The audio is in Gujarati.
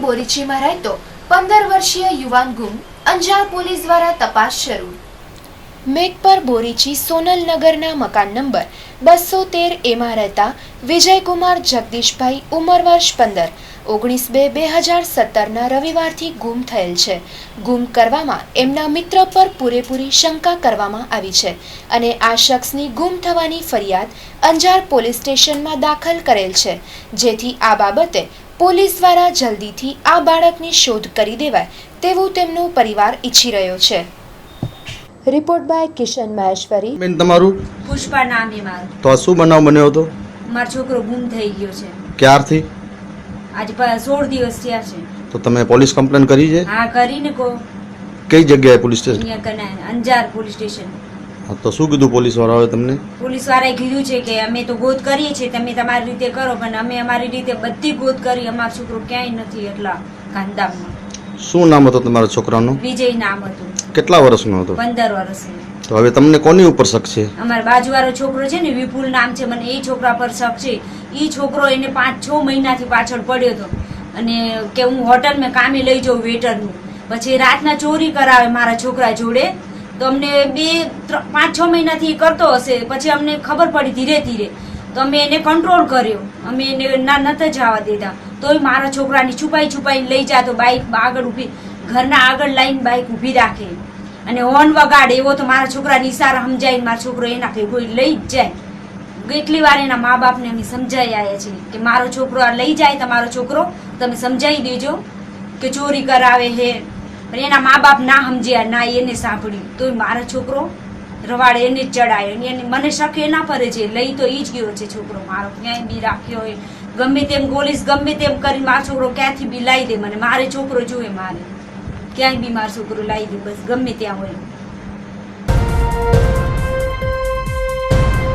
બોરીચીમાં રહેતો 15 વર્ષીય યુવાન ગુમ, અંજાર પોલીસ દ્વારા તપાસ શરૂ। મેઘપર બોરીચી સોનલનગરના મકાન નંબર 213 એમાં રહેતા વિજયકુમાર જગદીશભાઈ ઉંમર વર્ષ 15 19/2/2017 રવિવારથી ગુમ થયેલ છે। ગુમ કરવામાં એમના મિત્ર પર પૂરેપૂરી શંકા કરવામાં આવી છે અને આ શખ્સની ગુમ થવાની ફરિયાદ અંજાર પોલીસ સ્ટેશનમાં દાખલ કરેલ છે, જેથી આ બાબતે પોલીસ દ્વારા જલ્દીથી આ બાળકની શોધ કરી દેવાય તેવું તેમનો પરિવાર ઈચ્છી રહ્યો છે। Report by Kishan Maheshwari. બેન તમારું? પુષ્પા નામ છે મારું। તો આ શું બનાવ બન્યો હતો? મારો છોકરો ગુમ થઈ ગયો છે। ક્યારથી? આજે 16 દિવસ થયા છે। તો તમે પોલીસ કમ્પ્લેન કરી છે? હા કરીને કો કઈ જગ્યાએ પોલીસ સ્ટેશન? અહીંયા કને અંજાર પોલીસ સ્ટેશન। હા, તો શું કીધું પોલીસ વાળાએ તમને? પોલીસ વાળાએ કીધું છે કે અમે તો ગોત કરીએ છીએ, તમે તમારી રીતે કરો, પણ અમે અમારી રીતે બધી ગોત કરી, અમારો છોકરો ક્યાંય નથી એટલા ગાંધામમાં। શું નામ હતું તમારા છોકરાનું? વિજય નામ હતું। કેટલા વર્ષનો હતો? 15 વર્ષનો। તો હવે તમને કોની ઉપર શક છે? અમારા બાજુવાળો છોકરો છે ને, વિપુલ નામ છે, મને એ છોકરા પર શક છે। એ છોકરો એને 5-6 મહિનાથી પાછળ પડ્યો હતો અને કે હું હોટલમાં કામે લઈ જાઉં વેટરનું, પછી રાતના ચોરી કરાવે મારા છોકરા જોડે। તો અમને 5-6 મહિનાથી એ કરતો હશે, પછી અમને ખબર પડી ધીરે ધીરે, તો અમે એને કંટ્રોલ કર્યો, અમે એને નતા જવા દેતા। તોય મારા છોકરાની છુપાઈ લઈ જાતો, બાઇક આગળ ઊભી, ઘરના આગળ લાઈન બાઇક ઊભી રાખે અને હોર્ન વગાડે, એવો તો મારા છોકરાની ઈશારા સમજાય મારો છોકરો એના ભેગો લઈ જ જાય। કેટલી વાર એના મા બાપને અમે સમજાઈ આવ્યા છીએ કે મારો છોકરો આ લઈ જાય, તમારો છોકરો તમે સમજાવી દેજો કે ચોરી કરાવે છે, પણ એના મા બાપ ના સમજ્યા, ના એને સાંભળ્યું, તો મારો છોકરો રવાડે એને જ ચડાયો। એને મને શક એના પર છે, લઈ તો એ જ ગયો છે છોકરો મારો, ક્યાંય બી રાખ્યો હોય, ગમે તેમ પોલીસ ગમે તેમ કરી મારો છોકરો ક્યાંથી બી લાવી દે, મને મારે છોકરો જોઈએ, મારે ક્યાંય બી મારો છોકરો લાવી દે, બસ ગમે ત્યાં હોય।